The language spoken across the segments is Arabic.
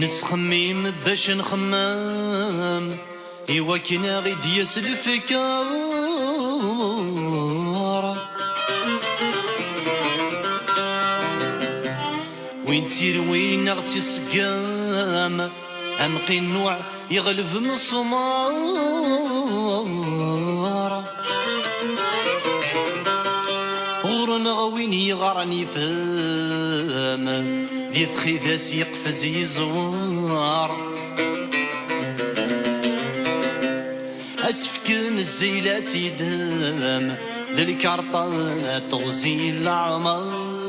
نسخميم باش نخمم إوا كنا غيد الفكار وين تسير وين غتي السقام أنقي النوع يغلب مسمار غورنا وين يغرني فهم ذي ثخي يقفز يزوار أسفكن الزيلات يدام ذي الكارطة تغزي العمار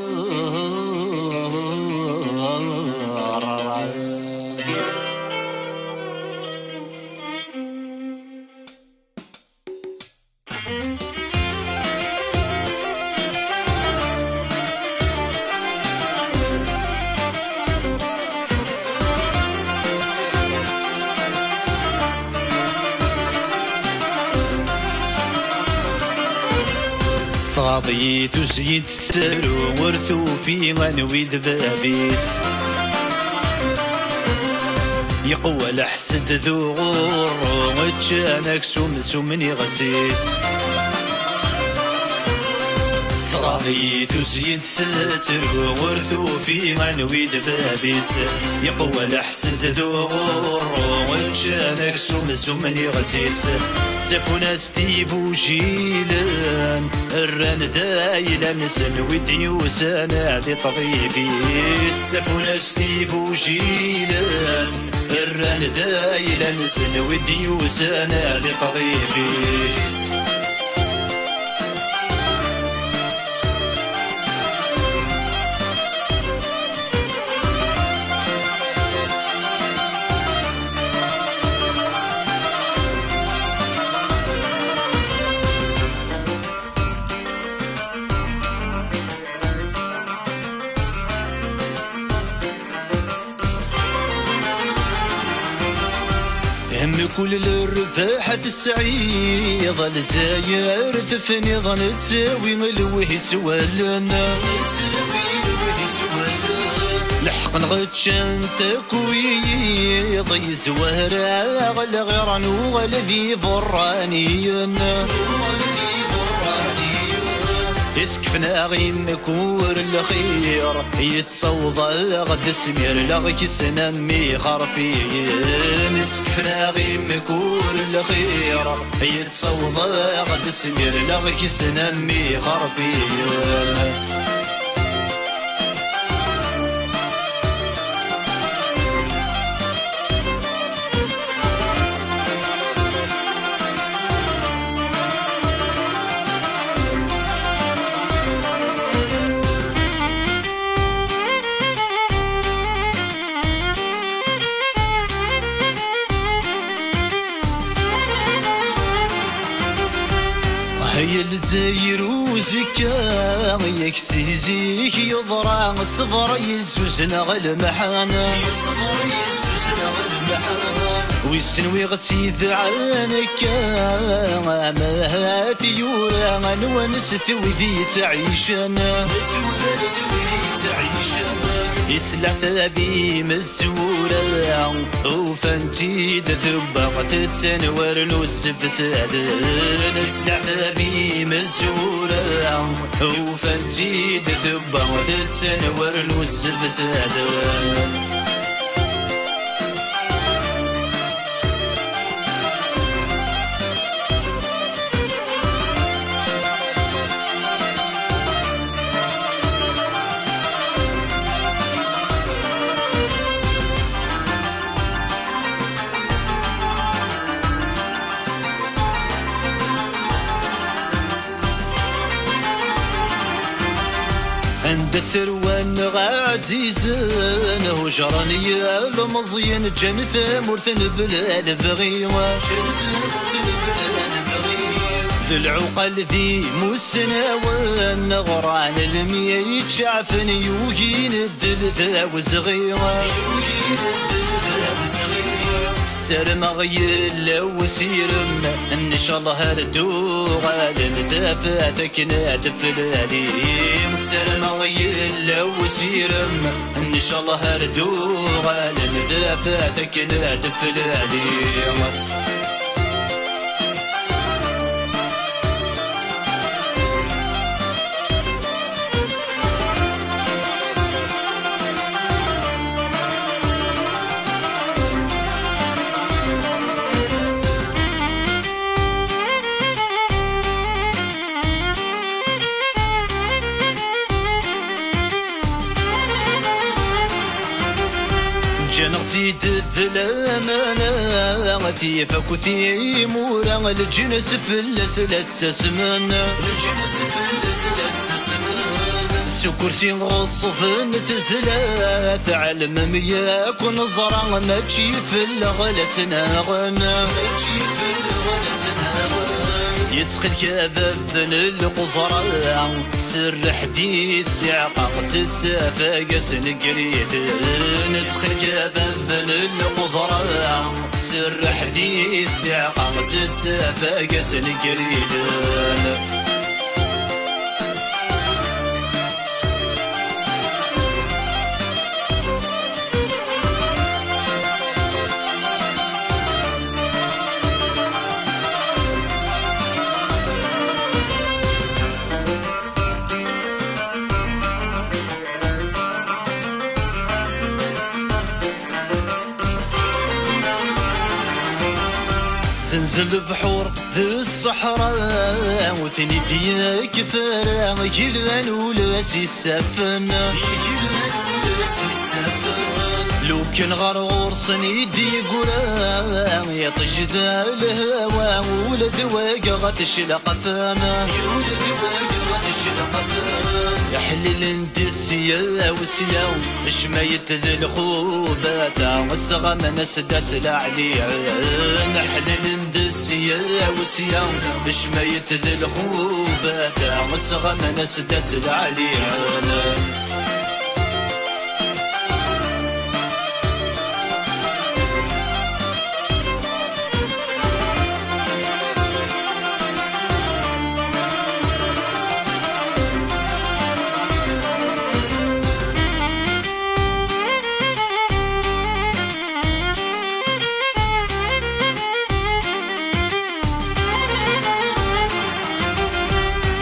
فاضي تزيد ثرو ورثو في غنوي ذبابيس يقوى الحسد ذو غور وجانك سمني غسيس فاضي تزيد ثرو ورثو في غنوي ذبابيس يقوى الحسد ذو غور وجانك سمني غسيس تفونا ستيفو جيلان الران ذايلا نسن وديوسانا ذي طبيبيس تفونا ستيفو جيلان الران ذايلا نسن وديوسانا ذي طبيبيس هم كل الرفاحة السعيد الجاير تفني ظن تساوي الوهي سوالنا لحق نغتشان تكوي ضي زوهرة غل غيران وغل ذي برانينا يسكفنا غيم كور الخير يتصوضى غد سمير لغي سنمي خرفين يسكفنا غيم كور الخير يتصوضى غد سمير لغي سنمي خرفين هي الجزاير وزكا يكسيزيك يضرع الصبر يزوزنا غالمحانا ويسنوي غتيذ عنك ما هاتي يورا ونست وذي تعيشنا يسلع ثابي مزورا وفانتي ذبغ تتنور نوسف سادن يسلع ثابي مزورا وفانتي ذبغ تتنور نوسف سادن عند سروان عزيزان هجراني المزين جنث مرثن بلا بغيوة ذو العقل ذي مسناوان غران المية يتشعفن يوهين الدلذا وزغيوة سرم غيل وسيرم ان شاء الله هردو غالم ذافاتك نادف الاليم سرم غيل وسيرم إن شاء الله هردو غالم ذا فاتك نادف العليم. جنغتي الظلام انا غتي فكوتي مورا الجنس فلس لا تسمن الجنس فلس لا تسمن سكرتي غصف نتزلات علم مياك ونزرع ماشي في الغلة ناغن ماشي في الغلة ناغن يتقل كذب القفرة سر حديث يعقاقس السفاقس نقريد نتقل كذب القفرة سر حديث يعقاقس السفاقس نقريد زنزل بحور ذي الصحراء وثني دياك فرا يجلان ولا سيسافن يجلان ولا سيسافن لو كان غرغور صنيدي قرا يطش ذا الهوا ولا ذواق غتشلق فانا ولا ذواق غتشلق فانا يحلل انت السيا والسيا شميت ذي الخوبات والصغى من سدات العلي نحلل انت السيا والسيا شميت ذي الخوبات والصغى من سدات العلي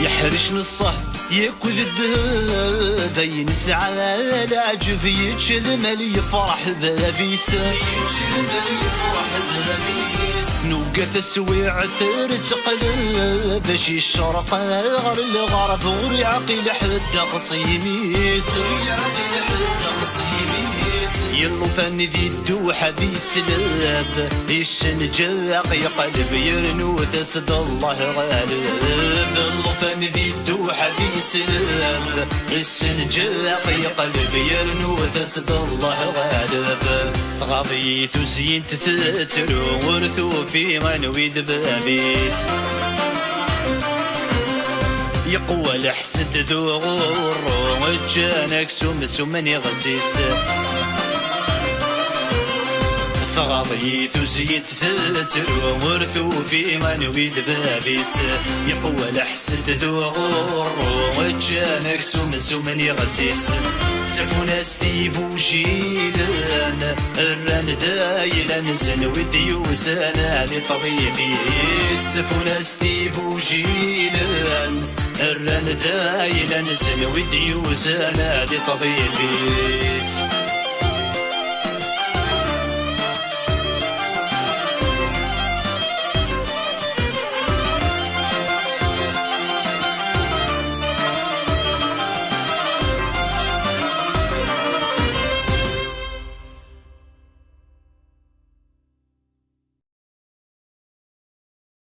يحرش نصه ياكل الذهب ينسعى العجف يتشل مال يفرح بابيس يتشل مال يفرح بابيس نوقف السويع ثير تقلب باش يشرق غير الغرب غير يعقل حد قصيميس يعقل حد قصيميس يلو فاني ذي الدوحة ذي السلاب الشنجاق يقلب يرنو تسد الله غالب يلو فاني ذي الدوحة ذي السلاب الشنجاق يقلب يرنو تسد الله غالب غاضي تزين تترو ورثو في غنويد بابيس يقوى الحسد ذو غور وجانك سمني غسيس فغاضي تزيد تترو ورثو في غنويد بابيس يقوى الحسد ذو غور وجانك سمني غسيس تفونا ستيفو جيلان الران ذايلان زنوي ديوزانا لطبيبي تفونا ستيفو جيلان الران ذايلان زنوي ديوزانا لطبيبي